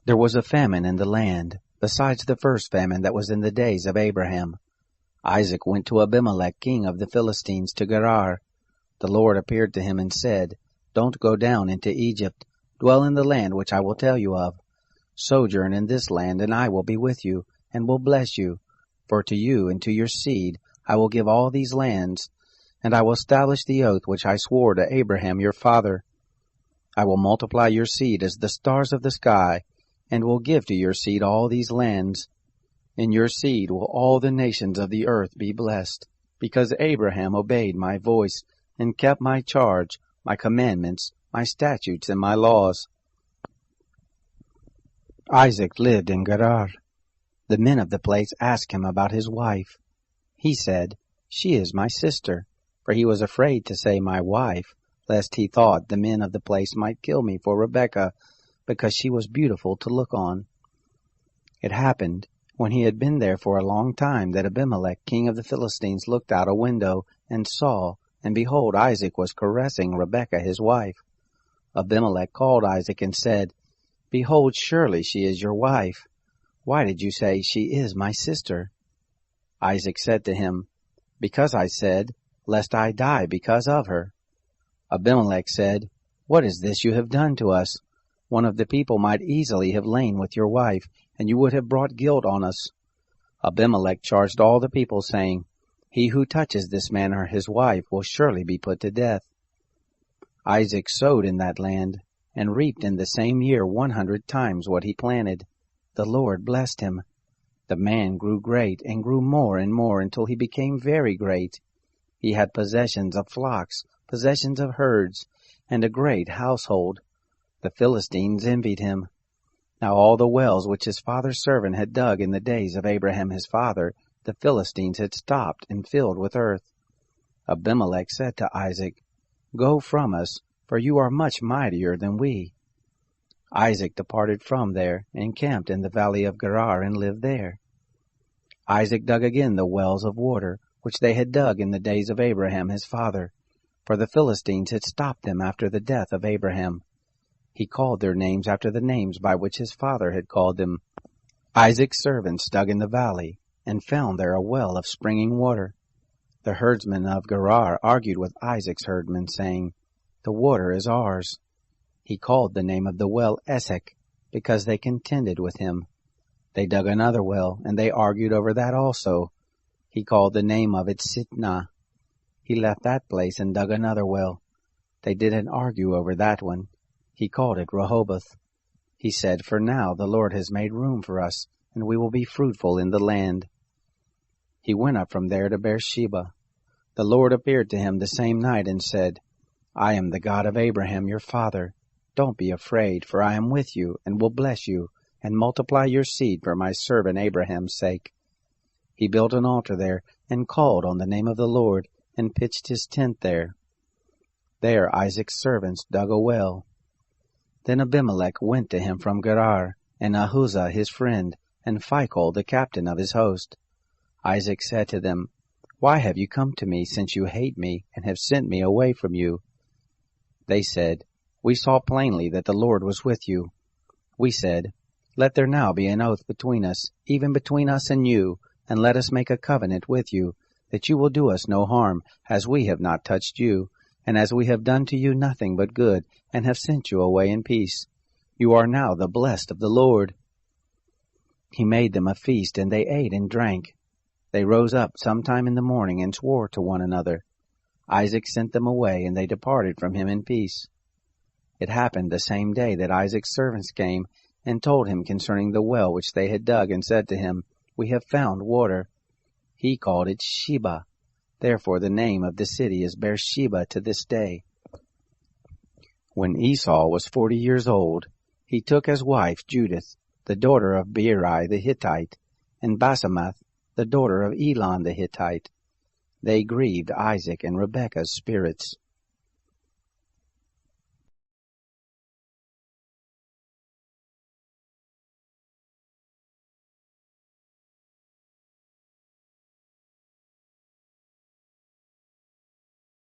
There was a famine in the land, besides the first famine that was in the days of Abraham. Isaac went to Abimelech, king of the Philistines, to Gerar. The Lord appeared to him and said, Don't go down into Egypt. Dwell in the land which I will tell you of. Sojourn in this land, and I will be with you, and will bless you. For to you and to your seed I will give all these lands, and I will establish the oath which I swore to Abraham your father. I will multiply your seed as the stars of the sky, and will give to your seed all these lands. In your seed will all the nations of the earth be blessed, because Abraham obeyed my voice, and kept my charge, my commandments, my statutes, and my laws. Isaac lived in Gerar. The men of the place asked him about his wife. He said, She is my sister, for he was afraid to say my wife, lest he thought the men of the place might kill me for Rebekah, because she was beautiful to look on. It happened, when he had been there for a long time, that Abimelech, king of the Philistines, looked out a window, and saw, and behold, Isaac was caressing Rebekah his wife. Abimelech called Isaac and said, Behold, surely she is your wife. Why did you say, She is my sister? Isaac said to him, Because I said, Lest I die because of her. Abimelech said, What is this you have done to us? One of the people might easily have lain with your wife, and you would have brought guilt on us. Abimelech charged all the people, saying, He who touches this man or his wife will surely be put to death. Isaac sowed in that land, and reaped in the same year 100 times what he planted. The Lord blessed him. The man grew great, and grew more and more, until he became very great. He had possessions of flocks, possessions of herds, and a great household. The Philistines envied him. Now all the wells which his father's servant had dug in the days of Abraham his father, the Philistines had stopped and filled with earth. Abimelech said to Isaac, Go from us, for you are much mightier than we. Isaac departed from there, and camped in the valley of Gerar, and lived there. Isaac dug again the wells of water, which they had dug in the days of Abraham his father, for the Philistines had stopped them after the death of Abraham. He called their names after the names by which his father had called them. Isaac's servants dug in the valley, and found there a well of springing water. The herdsmen of Gerar argued with Isaac's herdmen, saying, The water is ours. He called the name of the well Esek, because they contended with him. They dug another well, and they argued over that also. He called the name of it Sitnah. He left that place and dug another well. They didn't argue over that one. He called it Rehoboth. He said, For now the Lord has made room for us, and we will be fruitful in the land. He went up from there to Beersheba. The Lord appeared to him the same night and said, I am the God of Abraham your father. Don't be afraid, for I am with you, and will bless you, and multiply your seed for my servant Abraham's sake. He built an altar there, and called on the name of the Lord, and pitched his tent there. There Isaac's servants dug a well. Then Abimelech went to him from Gerar, and Ahuzah his friend, and Phicol the captain of his host. Isaac said to them, Why have you come to me, since you hate me, and have sent me away from you? They said, We saw plainly that the Lord was with you. We said, Let there now be an oath between us, even between us and you, and let us make a covenant with you, that you will do us no harm, as we have not touched you, and as we have done to you nothing but good, and have sent you away in peace. You are now the blessed of the Lord. He made them a feast, and they ate and drank. They rose up sometime in the morning, and swore to one another. Isaac sent them away, and they departed from him in peace. It happened the same day that Isaac's servants came, and told him concerning the well which they had dug, and said to him, We have found water. He called it Sheba. Therefore the name of the city is Beersheba to this day. When Esau was 40 years old, he took as wife Judith, the daughter of Beeri the Hittite, and Basemath, the daughter of Elon the Hittite. They grieved Isaac and Rebekah's spirits.